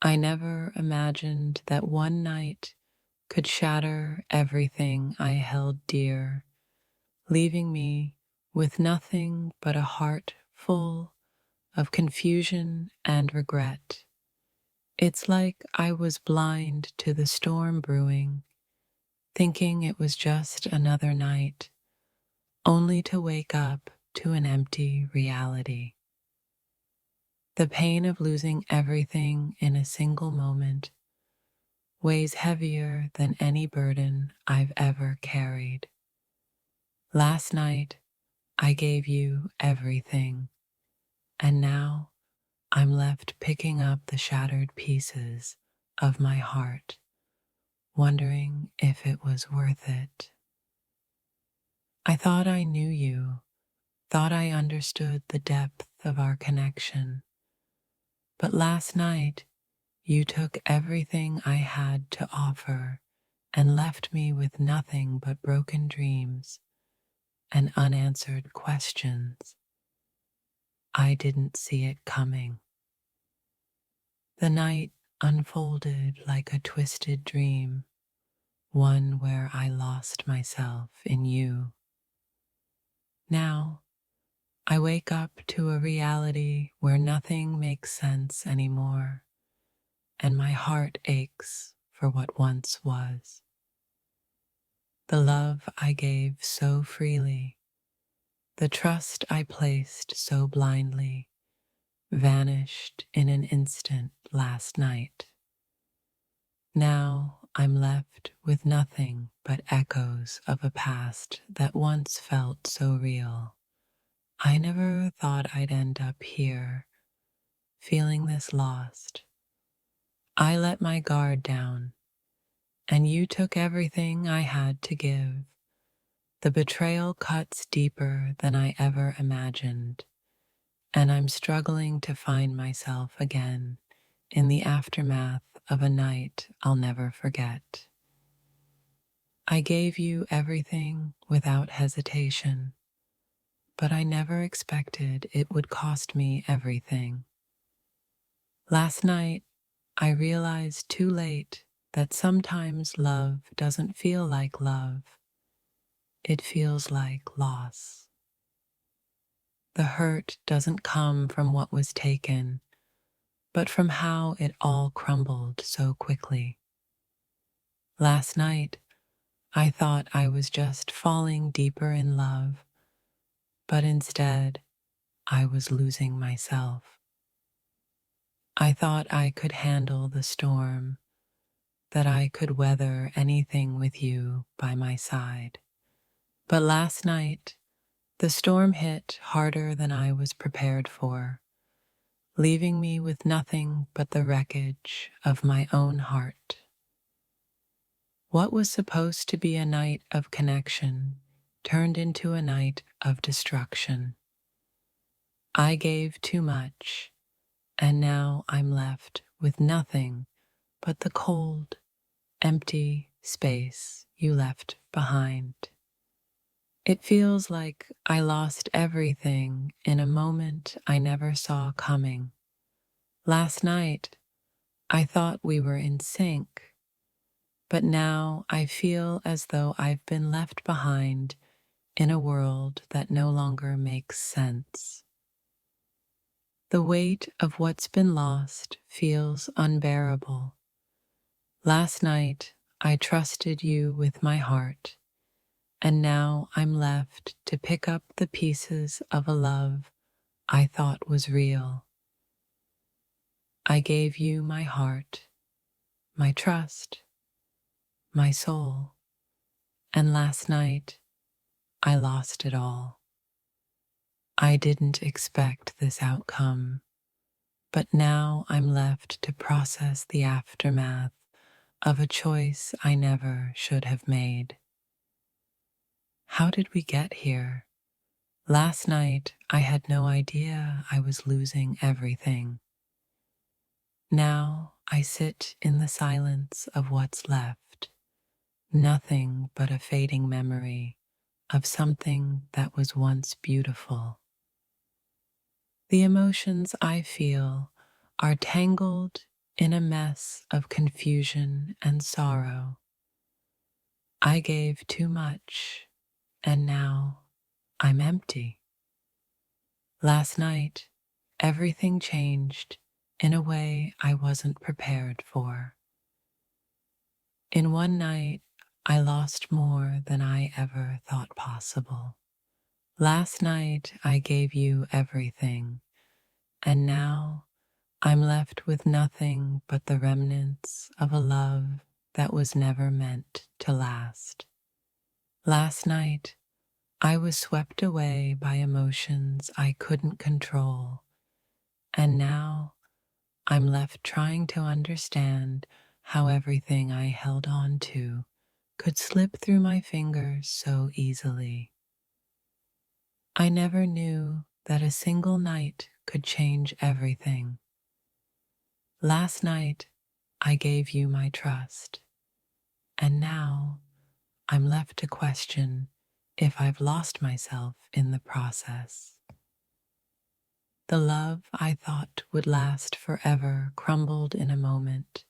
I never imagined that one night could shatter everything I held dear, leaving me with nothing but a heart full of confusion and regret. It's like I was blind to the storm brewing, thinking it was just another night, only to wake up to an empty reality. The pain of losing everything in a single moment weighs heavier than any burden I've ever carried. Last night, I gave you everything, and now I'm left picking up the shattered pieces of my heart, wondering if it was worth it. I thought I knew you, thought I understood the depth of our connection, but last night you took everything I had to offer and left me with nothing but broken dreams and unanswered questions. I didn't see it coming. The night unfolded like a twisted dream, one where I lost myself in you. Now, I wake up to a reality where nothing makes sense anymore, and my heart aches for what once was. The love I gave so freely, the trust I placed so blindly, vanished in an instant last night. Now I'm left with nothing but echoes of a past that once felt so real. I never thought I'd end up here, feeling this lost. I let my guard down, and you took everything I had to give. The betrayal cuts deeper than I ever imagined, and I'm struggling to find myself again in the aftermath of a night I'll never forget. I gave you everything without hesitation, but I never expected it would cost me everything. Last night, I realized too late that sometimes love doesn't feel like love. It feels like loss. The hurt doesn't come from what was taken, but from how it all crumbled so quickly. Last night, I thought I was just falling deeper in love, but instead, I was losing myself. I thought I could handle the storm, that I could weather anything with you by my side. But last night, the storm hit harder than I was prepared for, leaving me with nothing but the wreckage of my own heart. What was supposed to be a night of connection turned into a night of destruction. I gave too much, and now I'm left with nothing but the cold, empty space you left behind. It feels like I lost everything in a moment I never saw coming. Last night, I thought we were in sync, but now I feel as though I've been left behind in a world that no longer makes sense. The weight of what's been lost feels unbearable. Last night, I trusted you with my heart, and now I'm left to pick up the pieces of a love I thought was real. I gave you my heart, my trust, my soul, and last night I lost it all. I didn't expect this outcome, but now I'm left to process the aftermath of a choice I never should have made. How did we get here? Last night, I had no idea I was losing everything. Now, I sit in the silence of what's left, nothing but a fading memory of something that was once beautiful. The emotions I feel are tangled In a mess of confusion and sorrow, I gave too much, and now I'm empty. Last night, everything changed in a way I wasn't prepared for. In one night, I lost more than I ever thought possible. Last night, I gave you everything, and now I'm left with nothing but the remnants of a love that was never meant to last. Last night, I was swept away by emotions I couldn't control, and now I'm left trying to understand how everything I held on to could slip through my fingers so easily. I never knew that a single night could change everything. Last night, I gave you my trust, and now I'm left to question if I've lost myself in the process. The love I thought would last forever crumbled in a moment,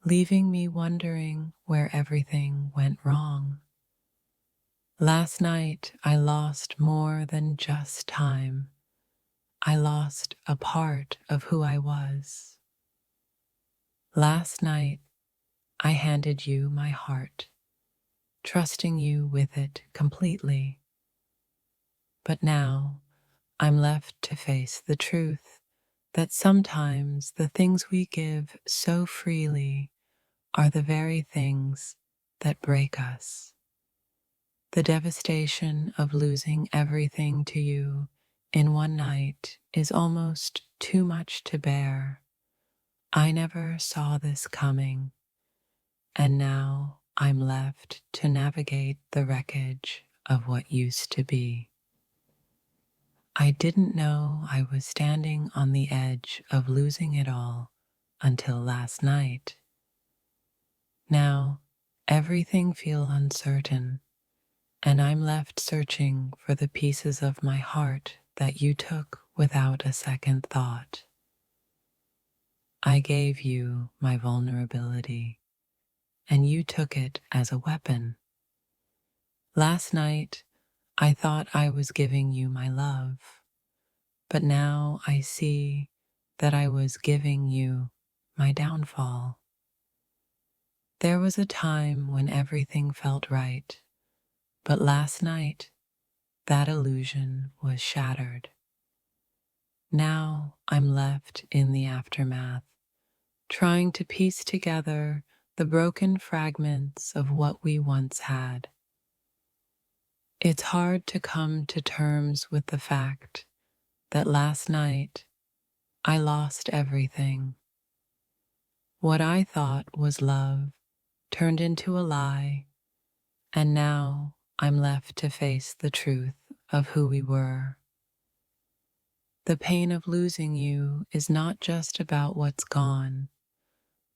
leaving me wondering where everything went wrong. Last night, I lost more than just time. I lost a part of who I was. Last night, I handed you my heart, trusting you with it completely. But now, I'm left to face the truth that sometimes the things we give so freely are the very things that break us. The devastation of losing everything to you in one night is almost too much to bear. I never saw this coming, and now I'm left to navigate the wreckage of what used to be. I didn't know I was standing on the edge of losing it all until last night. Now, everything feels uncertain, and I'm left searching for the pieces of my heart that you took without a second thought. I gave you my vulnerability, and you took it as a weapon. Last night, I thought I was giving you my love, but now I see that I was giving you my downfall. There was a time when everything felt right, but last night, that illusion was shattered. Now I'm left in the aftermath, trying to piece together the broken fragments of what we once had. It's hard to come to terms with the fact that last night I lost everything. What I thought was love turned into a lie, and now I'm left to face the truth of who we were. The pain of losing you is not just about what's gone,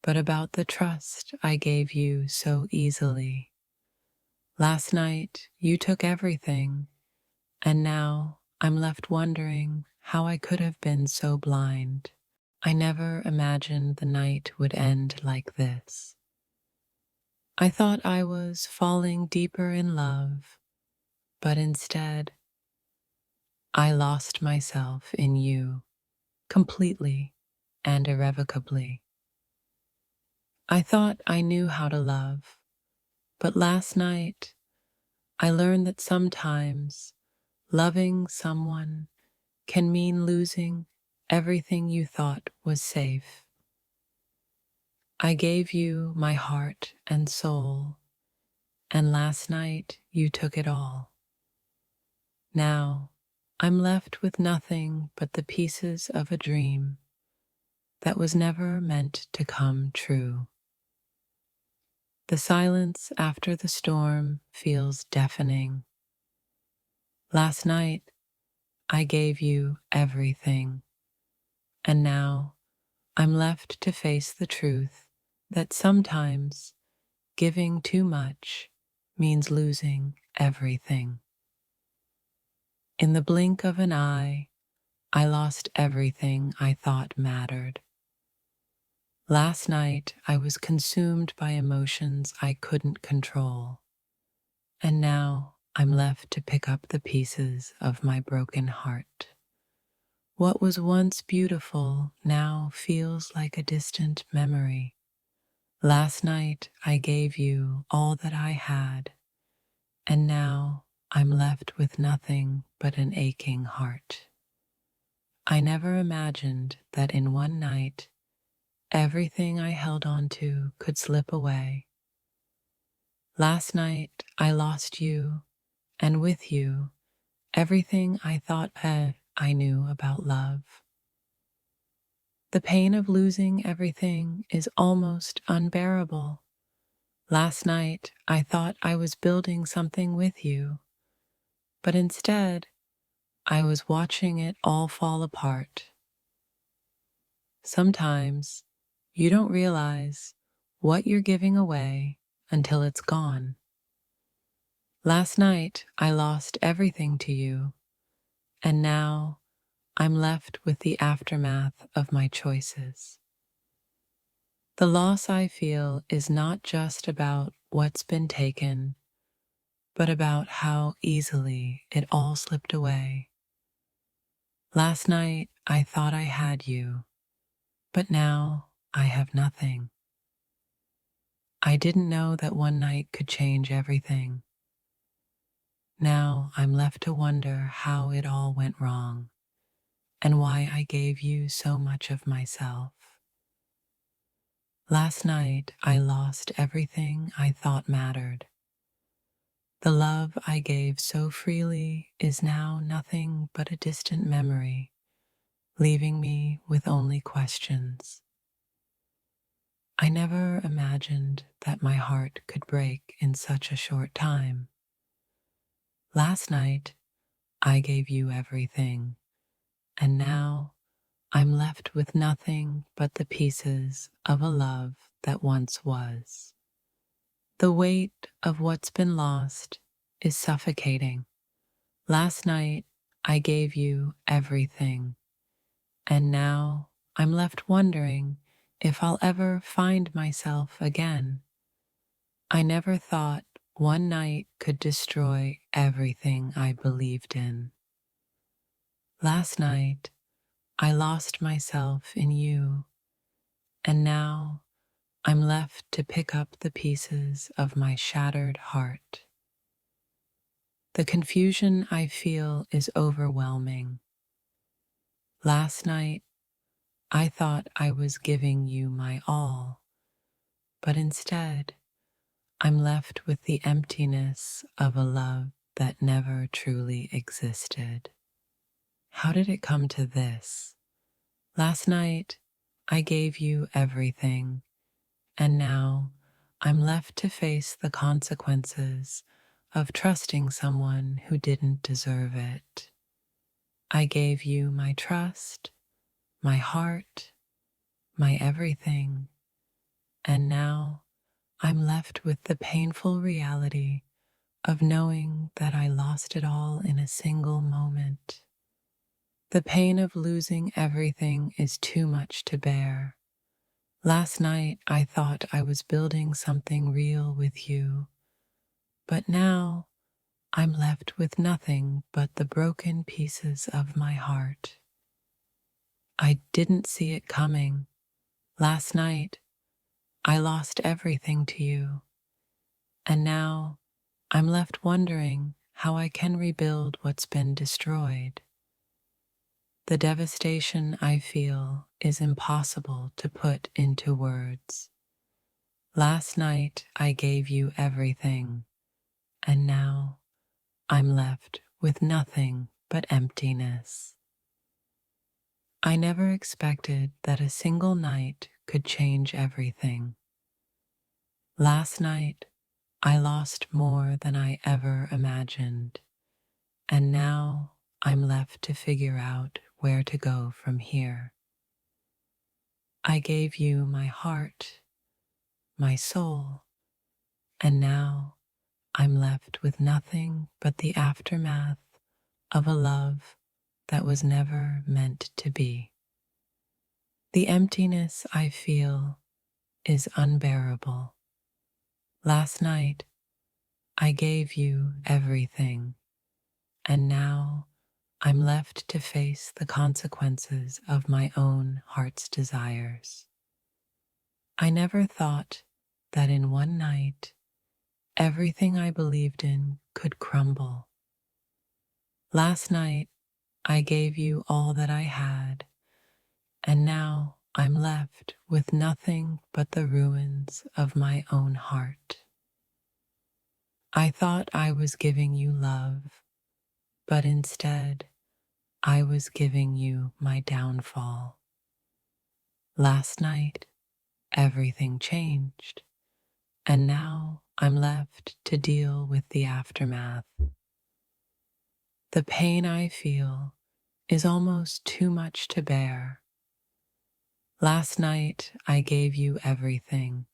but about the trust I gave you so easily. Last night, you took everything, and now I'm left wondering how I could have been so blind. I never imagined the night would end like this. I thought I was falling deeper in love, but instead, I lost myself in you completely and irrevocably. I thought I knew how to love, but last night I learned that sometimes loving someone can mean losing everything you thought was safe. I gave you my heart and soul, and last night you took it all. Now I'm left with nothing but the pieces of a dream that was never meant to come true. The silence after the storm feels deafening. Last night, I gave you everything, and now I'm left to face the truth that sometimes giving too much means losing everything. In the blink of an eye, I lost everything I thought mattered. Last night, I was consumed by emotions I couldn't control, and now I'm left to pick up the pieces of my broken heart. What was once beautiful now feels like a distant memory. Last night, I gave you all that I had, and now I'm left with nothing but an aching heart. I never imagined that in one night, everything I held on to could slip away. Last night, I lost you, and with you, everything I thought I knew about love. The pain of losing everything is almost unbearable. Last night, I thought I was building something with you, but instead, I was watching it all fall apart. Sometimes, you don't realize what you're giving away until it's gone. Last night, I lost everything to you, and now I'm left with the aftermath of my choices. The loss I feel is not just about what's been taken, but about how easily it all slipped away. Last night, I thought I had you, but now I have nothing. I didn't know that one night could change everything. Now I'm left to wonder how it all went wrong and why I gave you so much of myself. Last night, I lost everything I thought mattered. The love I gave so freely is now nothing but a distant memory, leaving me with only questions. I never imagined that my heart could break in such a short time. Last night, I gave you everything, and now I'm left with nothing but the pieces of a love that once was. The weight of what's been lost is suffocating. Last night, I gave you everything, and now I'm left wondering if I'll ever find myself again. I never thought one night could destroy everything I believed in. Last night, I lost myself in you, and now I'm left to pick up the pieces of my shattered heart. The confusion I feel is overwhelming. Last night, I thought I was giving you my all, but instead, I'm left with the emptiness of a love that never truly existed. How did it come to this? Last night, I gave you everything, and now I'm left to face the consequences of trusting someone who didn't deserve it. I gave you my trust, my heart, my everything, and now I'm left with the painful reality of knowing that I lost it all in a single moment. The pain of losing everything is too much to bear. Last night I thought I was building something real with you, but now I'm left with nothing but the broken pieces of my heart. I didn't see it coming. Last night I lost everything to you, and now I'm left wondering how I can rebuild what's been destroyed. The devastation I feel is impossible to put into words. Last night I gave you everything, and now I'm left with nothing but emptiness. I never expected that a single night could change everything. Last night I lost more than I ever imagined, and now I'm left to figure out where to go from here. I gave you my heart, my soul, and now I'm left with nothing but the aftermath of a love that was never meant to be. The emptiness I feel is unbearable. Last night, I gave you everything, and now I'm left to face the consequences of my own heart's desires. I never thought that in one night, everything I believed in could crumble. Last night, I gave you all that I had, and now I'm left with nothing but the ruins of my own heart. I thought I was giving you love, but instead, I was giving you my downfall. Last night, everything changed, and now I'm left to deal with the aftermath. The pain I feel is almost too much to bear. Last night, I gave you everything,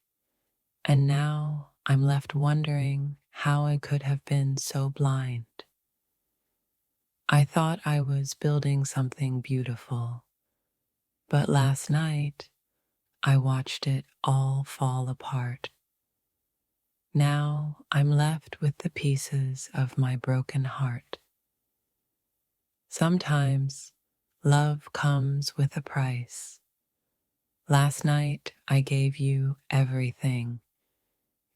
and now I'm left wondering how I could have been so blind. I thought I was building something beautiful, but last night I watched it all fall apart. Now I'm left with the pieces of my broken heart. Sometimes love comes with a price. Last night I gave you everything,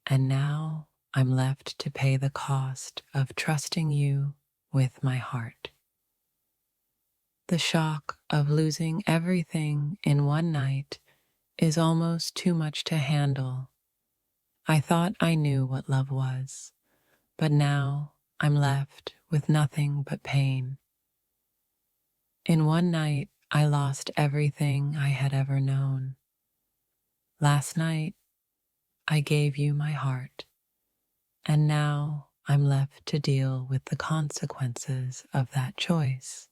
and now I'm left to pay the cost of trusting you with my heart. The shock of losing everything in one night is almost too much to handle. I thought I knew what love was, but now I'm left with nothing but pain. In one night, I lost everything I had ever known. Last night, I gave you my heart, and now I'm left to deal with the consequences of that choice.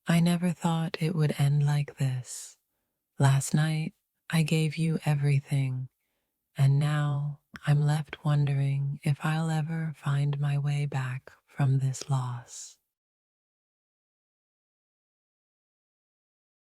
I never thought it would end like this. Last night, I gave you everything, and now I'm left wondering if I'll ever find my way back from this loss.